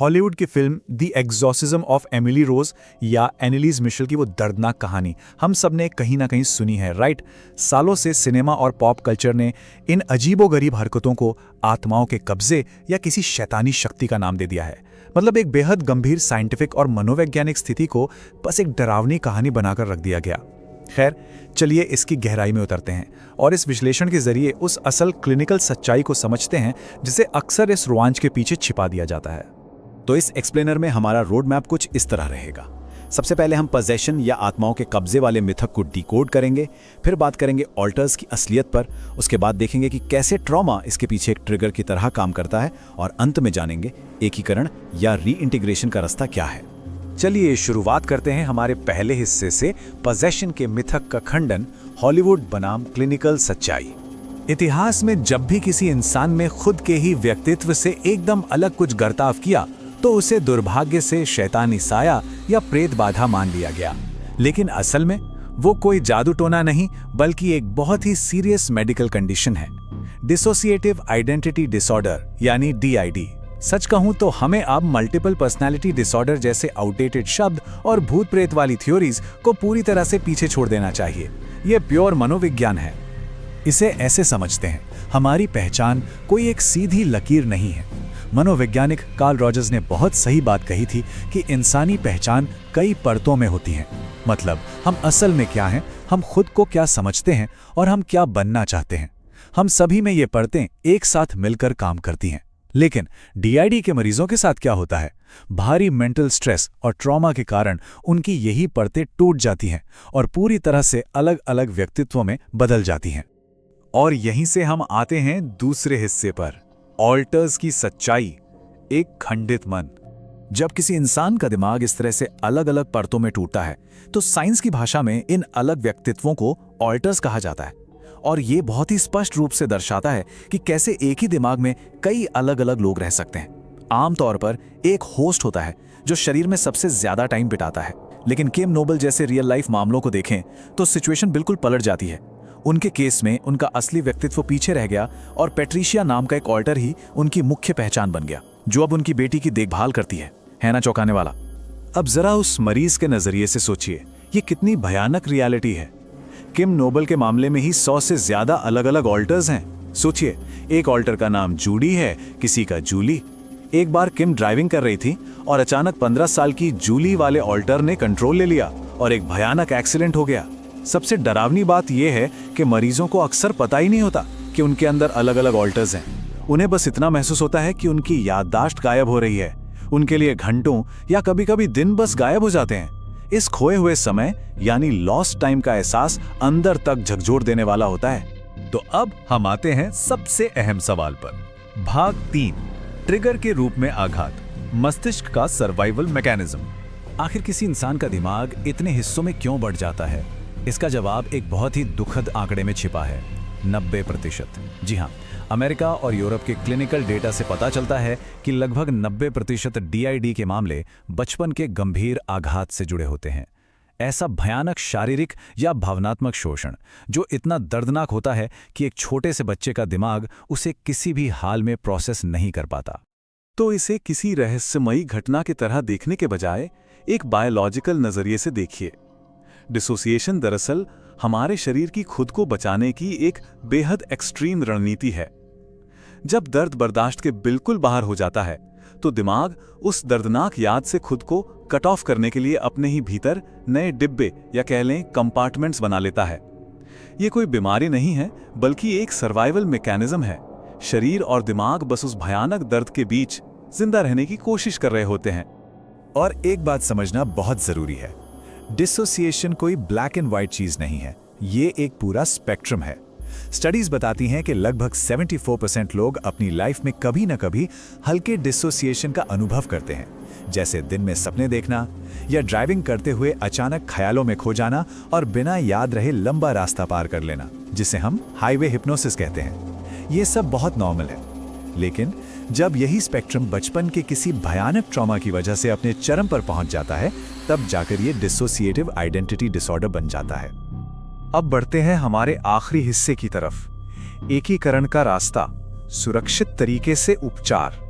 Hollywood की film the exorcism of Emily Rose या Anneliese Michel की वो दर्दनाक कहानी हम सब ने कहीं ना कहीं सुनी है, राइट। सालों से सिनेमा और पॉप कल्चर ने इन अजीबोगरीब हरकतों को आत्माओं के कब्जे या किसी शैतानी शक्ति का नाम दे दिया है। मतलब एक बेहद गंभीर साइंटिफिक और मनोवैज्ञानिक स्थिति को बस एक डरावनी कहानी बनाकर रख दिया गया। खैर, चलिए इसकी गहराई में उतरते हैं और इस विश्लेषण के जरिए उस असल क्लिनिकल सच्चाई को समझते हैं जिसे अक्सर इस रोमांच के पीछे छिपा दिया जाता है। तो इस एक्सप्लेनर में हमारा रोड मैप कुछ इस तरह रहेगा। सबसे पहले हम पोजेशन या आत्माओं के कब्जे वाले मिथक को डिकोड करेंगे, फिर बात करेंगे ऑल्टर्स की असलियत पर, उसके बाद देखेंगे कि कैसे ट्रॉमा इसके पीछे एक ट्रिगर की तरह काम करता है, और अंत में जानेंगे एकीकरण या रीइंटीग्रेशन का रास्ता क्या है। चलिए शुरुआत करते हैं हमारे पहले हिस्से से, पोजेशन के मिथक का खंडन, हॉलीवुड बनाम क्लिनिकल सच्चाई। इतिहास में जब भी किसी इंसान में खुद के ही व्यक्तित्व से एकदम अलग कुछ बर्ताव किया तो उसे दुर्भाग्य से शैतानी साया या प्रेत बाधा मान लिया गया। लेकिन असल में वो कोई जादू टोना नहीं, बल्कि एक बहुत ही सीरियस मेडिकल कंडीशन है, डिसोसिएटिव आइडेंटिटी डिसऑर्डर यानी DID। सच कहूं तो हमें अब मल्टीपल पर्सनालिटी डिसऑर्डर जैसे आउटडेटेड शब्द और भूत प्रेत वाली थ्योरीज को पूरी तरह से पीछे छोड़ देना चाहिए। ये प्योर मनोविज्ञान है। इसे ऐसे समझते हैं, हमारी पहचान कोई एक सीधी लकीर नहीं है। मनोवैज्ञानिक कार्ल रॉजर्स ने बहुत सही बात कही थी कि इंसानी पहचान कई परतों में होती है। मतलब हम असल में क्या हैं, हम खुद को क्या समझते हैं और हम क्या बनना चाहते हैं। हम सभी में ये परतें एक साथ मिलकर काम करती हैं। लेकिन DID के मरीजों के साथ क्या होता है? भारी मेंटल स्ट्रेस और ट्रॉमा के कारण उनकी यही परतें टूट जाती हैं और पूरी तरह से अलग अलग व्यक्तित्वों में बदल जाती हैं। और यहीं से हम आते हैं दूसरे हिस्से पर, ऑल्टर्स की सच्चाई, एक खंडित मन। जब किसी इंसान का दिमाग इस तरह से अलग अलग परतों में टूटता है तो साइंस की भाषा में इन अलग व्यक्तित्वों को ऑल्टर्स कहा जाता है। और ये बहुत ही स्पष्ट रूप से दर्शाता है कि कैसे एक ही दिमाग में कई अलग अलग लोग रह सकते हैं। आमतौर पर एक होस्ट होता है जो शरीर में सबसे ज्यादा टाइम बिताता है, लेकिन किम नोबल जैसे रियल लाइफ मामलों को देखें तो सिचुएशन बिल्कुल पलट जाती है। उनके केस में उनका असली व्यक्तित्व पीछे रह गया और पैट्रिशिया नाम का एक ऑल्टर ही उनकी मुख्य पहचान बन गया, जो अब उनकी बेटी की देखभाल करती है ना चौंकाने वाला। अब जरा उस मरीज के नजरिए से सोचिए, ये कितनी भयानक रियलिटी है। किम नोबल के मामले में ही 100 से ज्यादा अलग अलग ऑल्टर्स हैं। सोचिए, एक ऑल्टर का नाम जूडी है, किसी का जूली। एक बार किम ड्राइविंग कर रही थी और अचानक 15 साल की जूली वाले ऑल्टर ने कंट्रोल ले लिया और एक भयानक एक्सीडेंट हो गया। सबसे डरावनी बात यह है कि मरीजों को अक्सर पता ही नहीं होता कि उनके अंदर अलग अलग ऑल्टर्स हैं। उन्हें बस इतना महसूस होता है कि उनकी याददाश्त गायब हो रही है। उनके लिए घंटों या कभी-कभी दिन बस गायब हो जाते हैं। इस खोए हुए समय यानी लॉस्ट टाइम का एहसास अंदर तक झकझोर देने वाला होता है। तो अब हम आते हैं सबसे अहम सवाल पर। भाग 3, ट्रिगर के रूप में आघात, मस्तिष्क का सर्वाइवल मैकेनिज्म। आखिर किसी इंसान का दिमाग इतने हिस्सों में क्यों बढ़ जाता है? इसका जवाब एक बहुत ही दुखद आंकड़े में छिपा है, 90%। जी हाँ, अमेरिका और यूरोप के क्लिनिकल डेटा से पता चलता है कि लगभग 90% DID के मामले बचपन के गंभीर आघात से जुड़े होते हैं। ऐसा भयानक शारीरिक या भावनात्मक शोषण जो इतना दर्दनाक होता है कि एक छोटे से बच्चे का दिमाग उसे किसी भी हाल में प्रोसेस नहीं कर पाता। तो इसे किसी रहस्यमयी घटना की तरह देखने के बजाय एक बायोलॉजिकल नजरिए से देखिए। डिसोसिएशन दरअसल हमारे शरीर की खुद को बचाने की एक बेहद एक्सट्रीम रणनीति है। जब दर्द बर्दाश्त के बिल्कुल बाहर हो जाता है तो दिमाग उस दर्दनाक याद से खुद को कट ऑफ करने के लिए अपने ही भीतर नए डिब्बे या कह लें कंपार्टमेंट्स बना लेता है। ये कोई बीमारी नहीं है, बल्कि एक सर्वाइवल मैकेनिज्म है। शरीर और दिमाग बस उस भयानक दर्द के बीच जिंदा रहने की कोशिश कर रहे होते हैं। और एक बात समझना बहुत जरूरी है, डिसोसिएशन कोई ब्लैक एंड व्हाइट चीज नहीं है, ये एक पूरा स्पेक्ट्रम है। स्टडीज बताती हैं कि लगभग 74% लोग अपनी लाइफ में कभी न कभी हल्के डिसोसिएशन का अनुभव करते हैं, जैसे दिन में सपने देखना या ड्राइविंग करते हुए अचानक ख्यालों में खो जाना और बिना याद रहे लंबा रास्ता पार कर लेना, जिसे हम हाईवे हिप्नोसिस कहते हैं। ये सब बहुत नॉर्मल है। लेकिन जब यही स्पेक्ट्रम बचपन के किसी भयानक ट्रॉमा की वजह से अपने चरम पर पहुंच जाता है, तब जाकर ये डिसोसिएटिव आइडेंटिटी डिसऑर्डर बन जाता है। अब बढ़ते हैं हमारे आखिरी हिस्से की तरफ, एकीकरण का रास्ता, सुरक्षित तरीके से उपचार।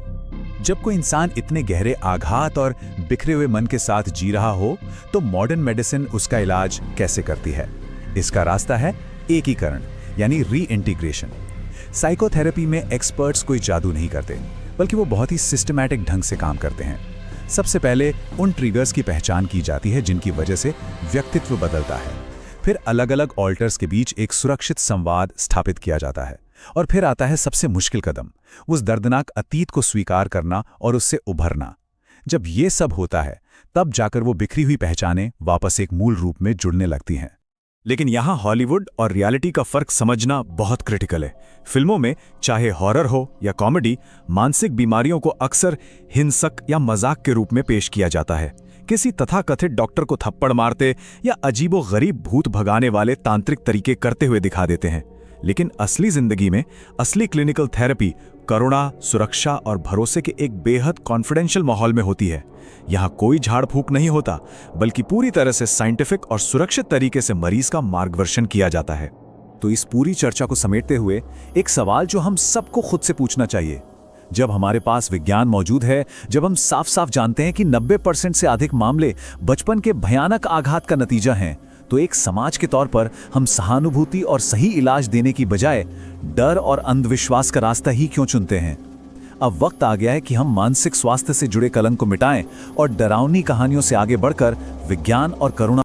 जब कोई इंसान इतने गहरे आघात और बिखरे हुए मन के साथ जी रहा हो, तो मॉडर्न मेडिसिन उसका इलाज कैसे करती है? इसका रास्ता है एकीकरण, यानी रीइंटीग्रेशन। साइकोथेरेपी में एक्सपर्ट्स कोई जादू नहीं करते, बल्कि वो बहुत ही सिस्टमैटिक ढंग से काम करते हैं। सबसे पहले उन ट्रिगर्स की पहचान की जाती है जिनकी वजह से व्यक्तित्व बदलता है। फिर अलग-अलग ऑल्टर्स के बीच एक सुरक्षित संवाद स्थापित किया जाता है। और फिर आता है सबसे मुश्किल कदम, उस दर्दनाक अतीत को स्वीकार करना और उससे उभरना। जब ये सब होता है, तब जाकर वो बिखरी हुई पहचानें वापस एक मूल रूप में जुड़ने लगती हैं। लेकिन यहाँ हॉलीवुड और रियलिटी का फर्क समझना बहुत क्रिटिकल है। फिल्मों में चाहे हॉरर हो या कॉमेडी, मानसिक बीमारियों को अक्सर हिंसक या मजाक के रूप में पेश किया जाता है। किसी तथाकथित डॉक्टर को थप्पड़ मारते या अजीबो-गरीब भूत भगाने वाले तांत्रिक तरीके करते हुए दिखा देते हैं। लेकिन असली जिंदगी में असली क्लिनिकल थेरेपी करुणा, सुरक्षा और भरोसे के एक बेहद कॉन्फिडेंशियल माहौल में होती है। यहाँ कोई झाड़ फूक नहीं होता, बल्कि पूरी तरह से साइंटिफिक और सुरक्षित तरीके से मरीज का मार्गदर्शन किया जाता है। तो इस पूरी चर्चा को समेटते हुए एक सवाल जो हम सबको खुद से पूछना चाहिए, जब हमारे पास विज्ञान मौजूद है, जब हम साफ साफ जानते हैं कि 90% से अधिक मामले बचपन के भयानक आघात का नतीजा हैं, तो एक समाज के तौर पर हम सहानुभूति और सही इलाज देने की बजाय डर और अंधविश्वास का रास्ता ही क्यों चुनते हैं? अब वक्त आ गया है कि हम मानसिक स्वास्थ्य से जुड़े कलंक को मिटाएं और डरावनी कहानियों से आगे बढ़कर विज्ञान और करुणा